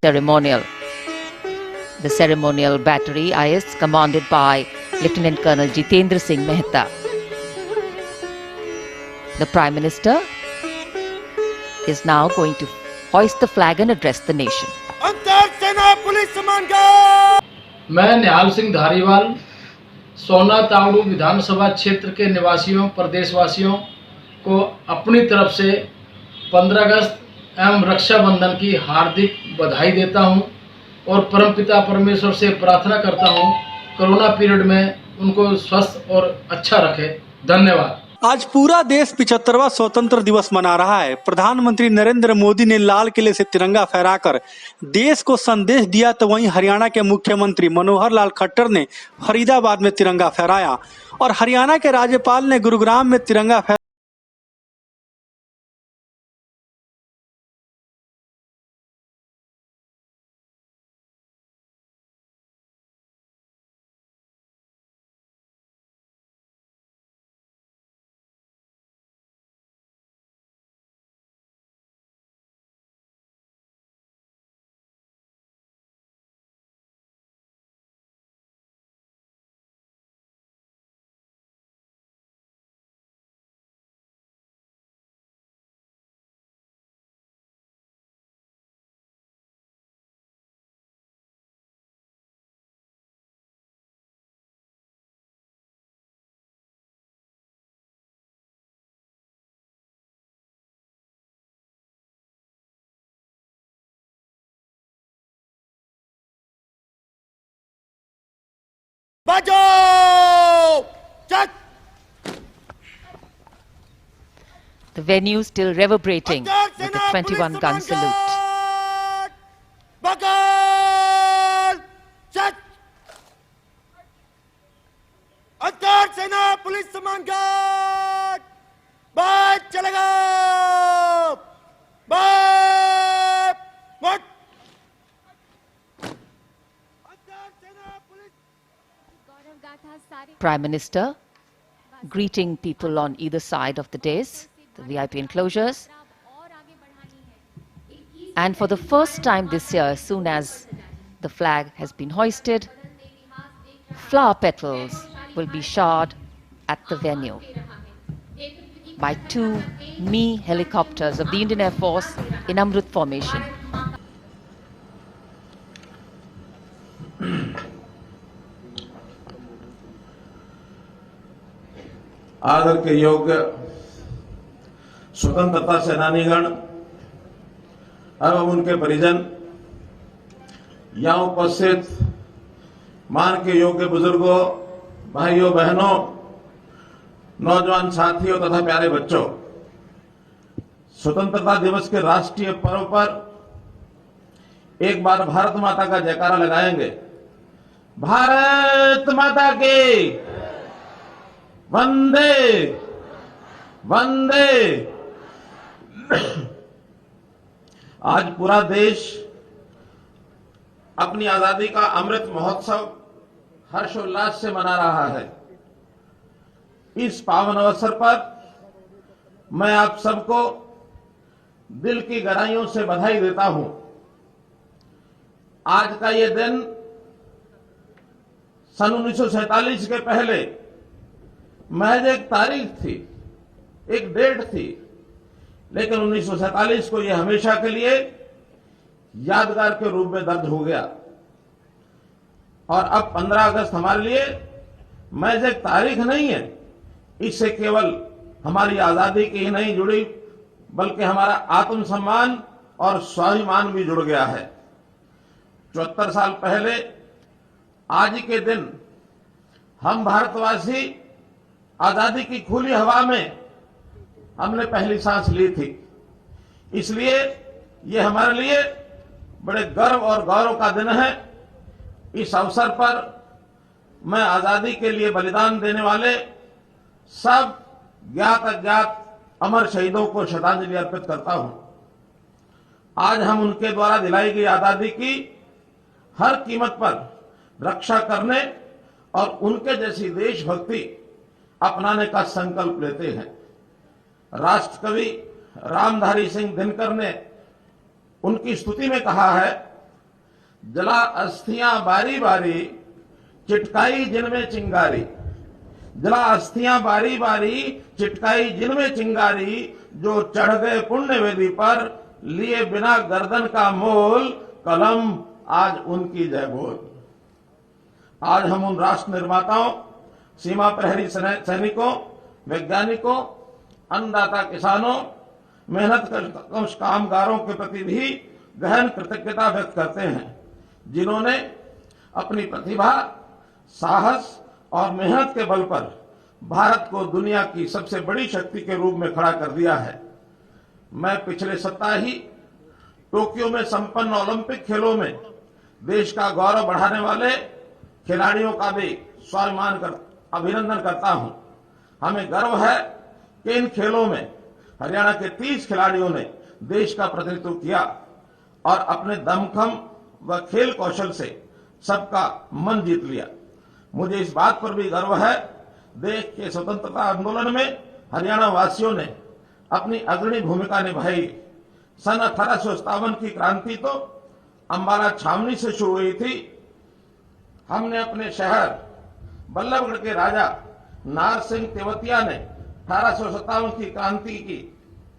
Ceremonial. The ceremonial battery is commanded by Lieutenant Colonel Jitendra Singh Mehta. The Prime Minister is now going to hoist the flag and address the nation. मैं निहाल सिंह धारीवाल सोना तावड़ू विधानसभा क्षेत्र के निवासियों प्रदेशवासियों को अपनी तरफ से 15 अगस्त एवं रक्षाबंधन की हार्दिक बधाई देता हूं और परमपिता परमेश्वर से प्रार्थना करता हूं कोरोना पीरियड में उनको स्वस्थ और अच्छा रखे। धन्यवाद। आज पूरा देश 75वां स्वतंत्र दिवस मना रहा है। प्रधानमंत्री नरेंद्र मोदी ने लाल किले से तिरंगा फहराकर देश को संदेश दिया, तो वहीं हरियाणा के मुख्यमंत्री मनोहर लाल खट्टर ने फरीदाबाद में तिरंगा फहराया और हरियाणा के राज्यपाल ने गुरुग्राम में तिरंगा फहराया। The venue still reverberating with a 21-gun salute. सेना पुलिस सम्मान गार्ड बात चलेगा Prime Minister greeting people on either side of the dais, the VIP enclosures. And for the first time this year, as soon as the flag has been hoisted, flower petals will be showered at the venue by 2 Mi helicopters of the Indian Air Force in Amrut formation. आदर के योग्य स्वतंत्रता सेनानीगण एवं उनके परिजन, यहाँ उपस्थित मान के योग्य बुजुर्गों, भाइयों बहनों, नौजवान साथियों तथा प्यारे बच्चों, स्वतंत्रता दिवस के राष्ट्रीय पर्व पर एक बार भारत माता का जयकारा लगाएंगे। भारत माता की वंदे वंदे। आज पूरा देश अपनी आजादी का अमृत महोत्सव हर्षोल्लास से मना रहा है। इस पावन अवसर पर मैं आप सबको दिल की गहराइयों से बधाई देता हूं। आज का ये दिन सन 1947 के पहले महज एक तारीख थी, एक डेट थी, लेकिन 1947 को यह हमेशा के लिए यादगार के रूप में दर्ज हो गया। और अब 15 अगस्त हमारे लिए महज एक तारीख नहीं है, इससे केवल हमारी आजादी की ही नहीं जुड़ी, बल्कि हमारा आत्मसम्मान और स्वाभिमान भी जुड़ गया है। 74 साल पहले आज ही के दिन हम भारतवासी आजादी की खुली हवा में हमने पहली सांस ली थी। इसलिए ये हमारे लिए बड़े गर्व और गौरव का दिन है। इस अवसर पर मैं आजादी के लिए बलिदान देने वाले सब ज्ञात अज्ञात अमर शहीदों को श्रद्धांजलि अर्पित करता हूं। आज हम उनके द्वारा दिलाई गई आजादी की हर कीमत पर रक्षा करने और उनके जैसी देशभक्ति अपनाने का संकल्प लेते हैं। राष्ट्र कवि रामधारी सिंह दिनकर ने उनकी स्तुति में कहा है, जला अस्थियां बारी बारी चिटकाई जिनमें चिंगारी, जला अस्थियां बारी बारी चिटकाई जिनमें चिंगारी, जो चढ़ गए पुण्य वेदी पर लिए बिना गर्दन का मोल, कलम आज उनकी जय बोल। आज हम उन राष्ट्र निर्माताओं, सीमा प्रहरी सैनिकों, वैज्ञानिकों, अन्नदाता किसानों, मेहनत कश कामगारों के प्रति भी गहन कृतज्ञता व्यक्त करते हैं, जिन्होंने अपनी प्रतिभा, साहस और मेहनत के बल पर भारत को दुनिया की सबसे बड़ी शक्ति के रूप में खड़ा कर दिया है। मैं पिछले सप्ताह ही टोक्यो में संपन्न ओलंपिक खेलों में देश का गौरव बढ़ाने वाले खिलाड़ियों का भी अभिनंदन करता हूं। हमें गर्व है कि इन खेलों में हरियाणा के 30 खिलाड़ियों ने देश का प्रतिनिधित्व किया और अपने दमखम व खेल कौशल से सबका मन जीत लिया। मुझे इस बात पर भी गर्व है, देश के स्वतंत्रता आंदोलन में हरियाणा वासियों ने अपनी अग्रणी भूमिका निभाई। सन 1857 की क्रांति तो अंबाला छावनी से शुरू हुई थी। हमने अपने शहर बल्लभगढ़ के राजा नार सिंह तेवतिया ने 1857 की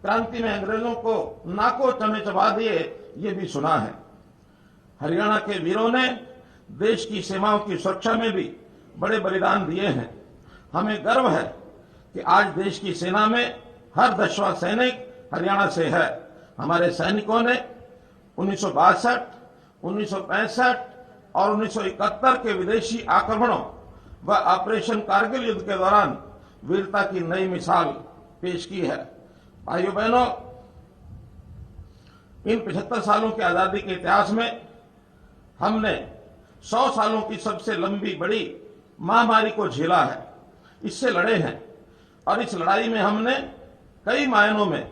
क्रांति में अंग्रेजों को नाको चने चबा दिए, ये भी सुना है। हरियाणा के वीरों ने देश की सीमाओं की सुरक्षा में भी बड़े बलिदान दिए हैं। हमें गर्व है कि आज देश की सेना में हर 10वां सैनिक हरियाणा से है। हमारे सैनिकों ने 1962, 1965 और 1971 के विदेशी आक्रमणों व ऑपरेशन कारगिल युद्ध के दौरान वीरता की नई मिसाल पेश की है। भाइयों बहनों, इन 75 सालों की आजादी के इतिहास में हमने 100 सालों की सबसे लंबी बड़ी महामारी को झेला है, इससे लड़े हैं और इस लड़ाई में हमने कई मायनों में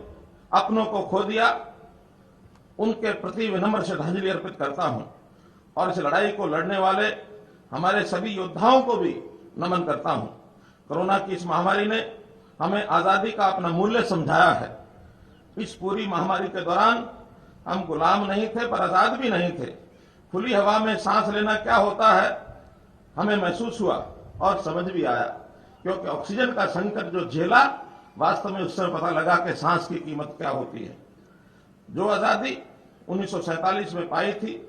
अपनों को खो दिया। उनके प्रति विनम्र श्रद्धांजलि अर्पित करता हूं और इस लड़ाई को लड़ने वाले हमारे सभी योद्धाओं को भी नमन करता हूं। कोरोना की इस महामारी ने हमें आजादी का अपना मूल्य समझाया है। इस पूरी महामारी के दौरान हम गुलाम नहीं थे पर आजाद भी नहीं थे। खुली हवा में सांस लेना क्या होता है हमें महसूस हुआ और समझ भी आया, क्योंकि ऑक्सीजन का संकट जो झेला, वास्तव में उस समय पता लगा कि सांस की कीमत क्या होती है। जो आजादी 1947 में पाई थी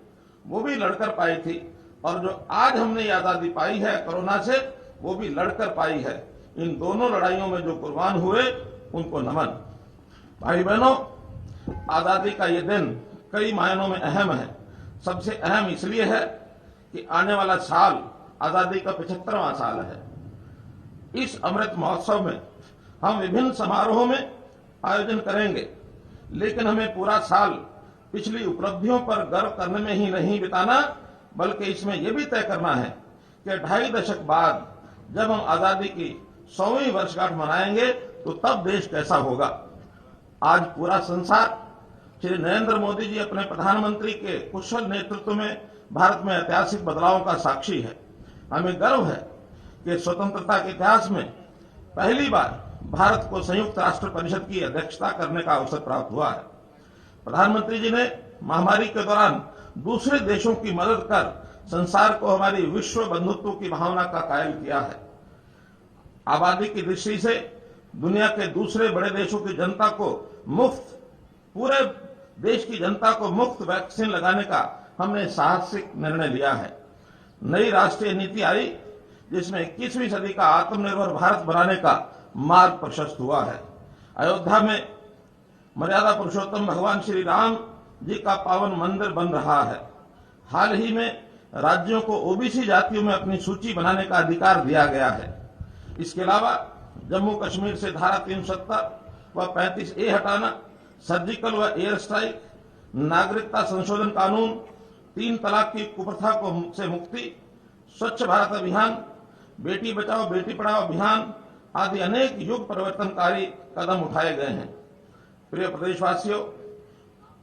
वो भी लड़कर पाई थी, और जो आज हमने ये आजादी पाई है कोरोना से, वो भी लड़कर पाई है। इन दोनों लड़ाइयों में जो कुर्बान हुए उनको नमन। भाई बहनों, आजादी का ये दिन कई मायनों में अहम है। सबसे अहम इसलिए है कि आने वाला साल आजादी का 75वां साल है। इस अमृत महोत्सव में हम विभिन्न समारोहों में आयोजन करेंगे, लेकिन हमें पूरा साल पिछली उपलब्धियों पर गर्व करने में ही नहीं बिताना, बल्कि इसमें यह भी तय करना है कि 2.5 दशक बाद जब हम आजादी की 100वीं वर्षगांठ मनाएंगे तो तब देश कैसा होगा। आज पूरा संसार श्री नरेंद्र मोदी जी अपने प्रधानमंत्री के कुशल नेतृत्व में भारत में ऐतिहासिक बदलावों का साक्षी है। हमें गर्व है कि स्वतंत्रता के इतिहास में पहली बार भारत को संयुक्त राष्ट्र परिषद की अध्यक्षता करने का अवसर प्राप्त हुआ है। प्रधानमंत्री जी ने महामारी के दौरान दूसरे देशों की मदद कर संसार को हमारी विश्व बंधुत्व की भावना का कायल किया है। आबादी की दृष्टि से दुनिया के दूसरे बड़े देशों की जनता को मुफ्त, पूरे देश की जनता को मुफ्त वैक्सीन लगाने का हमने साहसिक निर्णय लिया है। नई राष्ट्रीय नीति आई जिसमें 21वीं सदी का आत्मनिर्भर भारत बनाने का मार्ग प्रशस्त हुआ है। अयोध्या में मर्यादा पुरुषोत्तम भगवान श्री राम जी का पावन मंदिर बन रहा है। हाल ही में राज्यों को ओबीसी जातियों में अपनी सूची बनाने का अधिकार दिया गया है। इसके अलावा जम्मू कश्मीर से धारा 370 व 35A हटाना, सर्जिकल व एयर स्ट्राइक, नागरिकता संशोधन कानून, 3 तलाक की कुप्रथा से मुक्ति, स्वच्छ भारत अभियान, बेटी बचाओ बेटी पढ़ाओ अभियान आदि अनेक युग परिवर्तनकारी कदम उठाए गए हैं। प्रिय प्रदेशवासियों,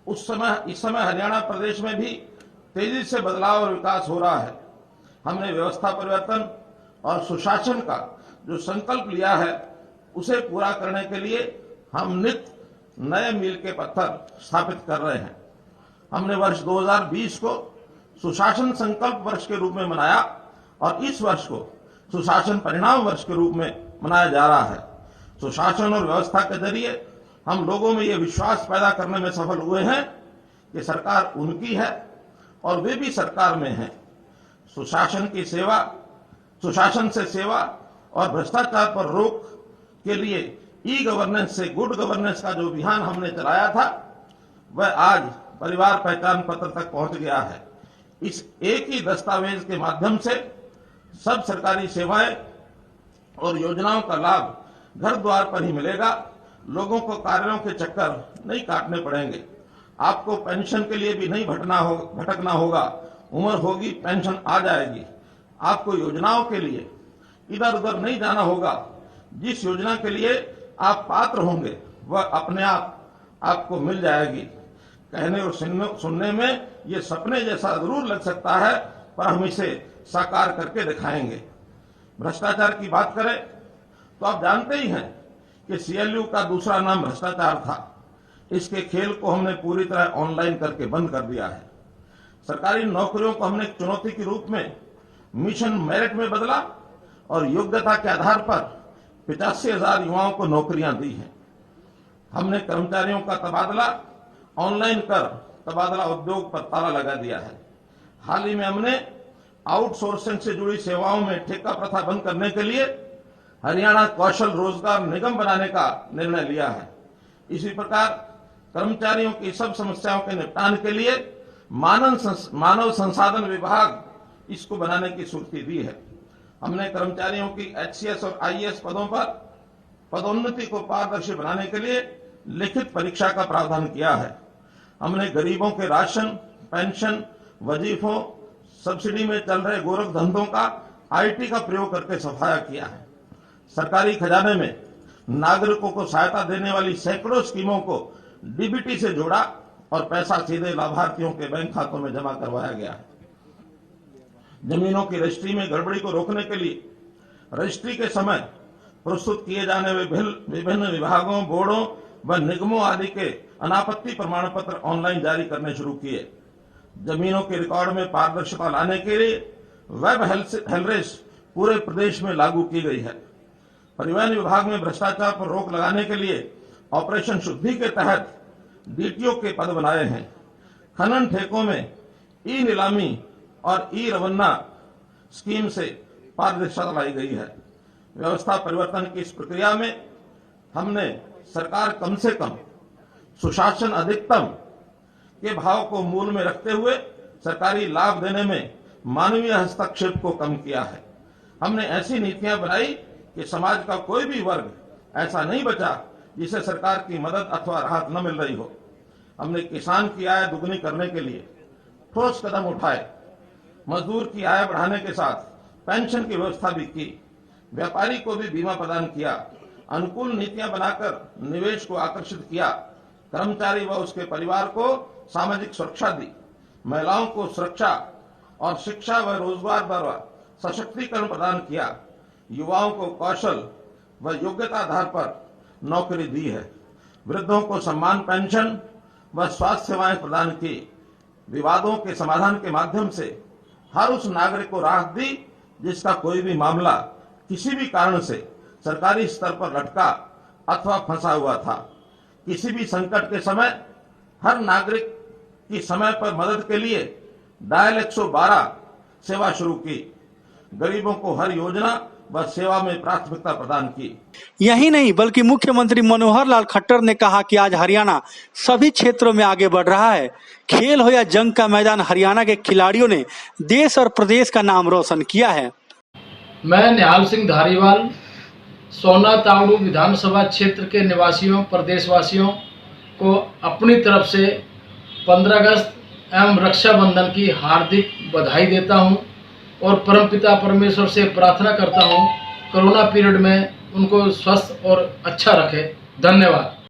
इस समय हरियाणा प्रदेश में भी तेजी से बदलाव और विकास हो रहा है। हमने व्यवस्था परिवर्तन और सुशासन का जो संकल्प लिया है उसे पूरा करने के लिए हम नित नए मील के पत्थर स्थापित कर रहे हैं। हमने वर्ष 2020 को सुशासन संकल्प वर्ष के रूप में मनाया और इस वर्ष को सुशासन परिणाम वर्ष के रूप में मनाया जा रहा है। सुशासन और व्यवस्था के जरिए हम लोगों में ये विश्वास पैदा करने में सफल हुए हैं कि सरकार उनकी है और वे भी सरकार में हैं। सुशासन की सेवा, सुशासन से सेवा और भ्रष्टाचार पर रोक के लिए ई गवर्नेंस से गुड गवर्नेंस का जो अभियान हमने चलाया था वह आज परिवार पहचान पत्र तक पहुंच गया है। इस एक ही दस्तावेज के माध्यम से सब सरकारी सेवाएं और योजनाओं का लाभ घर द्वार पर ही मिलेगा। लोगों को कार्यों के चक्कर नहीं काटने पड़ेंगे। आपको पेंशन के लिए भी नहीं भटकना होगा। उम्र होगी, पेंशन आ जाएगी। आपको योजनाओं के लिए इधर उधर नहीं जाना होगा। जिस योजना के लिए आप पात्र होंगे वह अपने आप आपको मिल जाएगी। कहने और सुनने में ये सपने जैसा जरूर लग सकता है, पर हम इसे साकार करके दिखाएंगे। भ्रष्टाचार की बात करें तो आप जानते ही हैं कि सीएलयू का दूसरा नाम भ्रष्टाचार था। इसके खेल को हमने पूरी तरह ऑनलाइन करके बंद कर दिया है। सरकारी नौकरियों को हमने एक चुनौती के रूप में मिशन मेरिट में बदला और योग्यता के आधार पर 85,000 युवाओं को नौकरियां दी हैं। हमने कर्मचारियों का तबादला ऑनलाइन कर तबादला उद्योग पर ताला लगा दिया है। हाल ही में हमने आउटसोर्सिंग से जुड़ी सेवाओं में ठेका प्रथा बंद करने के लिए हरियाणा कौशल रोजगार निगम बनाने का निर्णय लिया है। इसी प्रकार कर्मचारियों की सब समस्याओं के निपटान के लिए मानव संसाधन विभाग इसको बनाने की स्वीकृति दी है। हमने कर्मचारियों की एचसीएस और आईएएस पदों पर पदोन्नति को पारदर्शी बनाने के लिए लिखित परीक्षा का प्रावधान किया है। हमने गरीबों के राशन, पेंशन, वजीफों, सब्सिडी में चल रहे गोरख धंधों का आईटी का प्रयोग करके सफाया किया है। सरकारी खजाने में नागरिकों को सहायता देने वाली सैकड़ों स्कीमों को डीबीटी से जोड़ा और पैसा सीधे लाभार्थियों के बैंक खातों में जमा करवाया गया है। जमीनों की रजिस्ट्री में गड़बड़ी को रोकने के लिए रजिस्ट्री के समय प्रस्तुत किए जाने विभिन्न विभागों, बोर्डों व निगमों आदि के अनापत्ति प्रमाण पत्र ऑनलाइन जारी करने शुरू किए। जमीनों के रिकॉर्ड में पारदर्शिता लाने के लिए वेब हेलरेस पूरे प्रदेश में लागू की गई है। परिवहन विभाग में भ्रष्टाचार पर रोक लगाने के लिए ऑपरेशन शुद्धि के तहत डीटीओ के पद बनाए हैं। खनन ठेकों में ई नीलामी और ई रवन्ना स्कीम से पारदर्शिता लाई गई है। व्यवस्था परिवर्तन की इस प्रक्रिया में हमने सरकार कम से कम सुशासन अधिकतम के भाव को मूल में रखते हुए सरकारी लाभ देने में मानवीय हस्तक्षेप को कम किया है। हमने ऐसी नीतियां बनाई कि समाज का कोई भी वर्ग ऐसा नहीं बचा जिसे सरकार की मदद अथवा राहत न मिल रही हो। हमने किसान की आय दुगनी करने के लिए ठोस कदम उठाए। मजदूर की आय बढ़ाने के साथ पेंशन की व्यवस्था भी की। व्यापारी को भी बीमा प्रदान किया। अनुकूल नीतियां बनाकर निवेश को आकर्षित किया। कर्मचारी व उसके परिवार को सामाजिक सुरक्षा दी। महिलाओं को सुरक्षा और शिक्षा व रोजगार द्वारा सशक्तिकरण प्रदान किया। युवाओं को कौशल व योग्यता आधार पर नौकरी दी है। वृद्धों को सम्मान पेंशन व स्वास्थ्य सेवाएं प्रदान की। विवादों के समाधान के माध्यम से हर उस नागरिक को राहत दी जिसका कोई भी मामला किसी भी कारण से सरकारी स्तर पर लटका अथवा फंसा हुआ था। किसी भी संकट के समय हर नागरिक की समय पर मदद के लिए डायल 112 सेवा शुरू की। गरीबों को हर योजना व सेवा में प्राथमिकता प्रदान की। यही नहीं बल्कि मुख्यमंत्री मनोहर लाल खट्टर ने कहा कि आज हरियाणा सभी क्षेत्रों में आगे बढ़ रहा है। खेल हो या जंग का मैदान, हरियाणा के खिलाड़ियों ने देश और प्रदेश का नाम रोशन किया है। मैं निहाल सिंह धारीवाल सोना तावड़ू विधानसभा क्षेत्र के निवासियों, प्रदेशवासियों को अपनी तरफ से 15 अगस्त एवं रक्षाबंधन की हार्दिक बधाई देता हूं और परमपिता परमेश्वर से प्रार्थना करता हूं कोरोना पीरियड में उनको स्वस्थ और अच्छा रखे। धन्यवाद।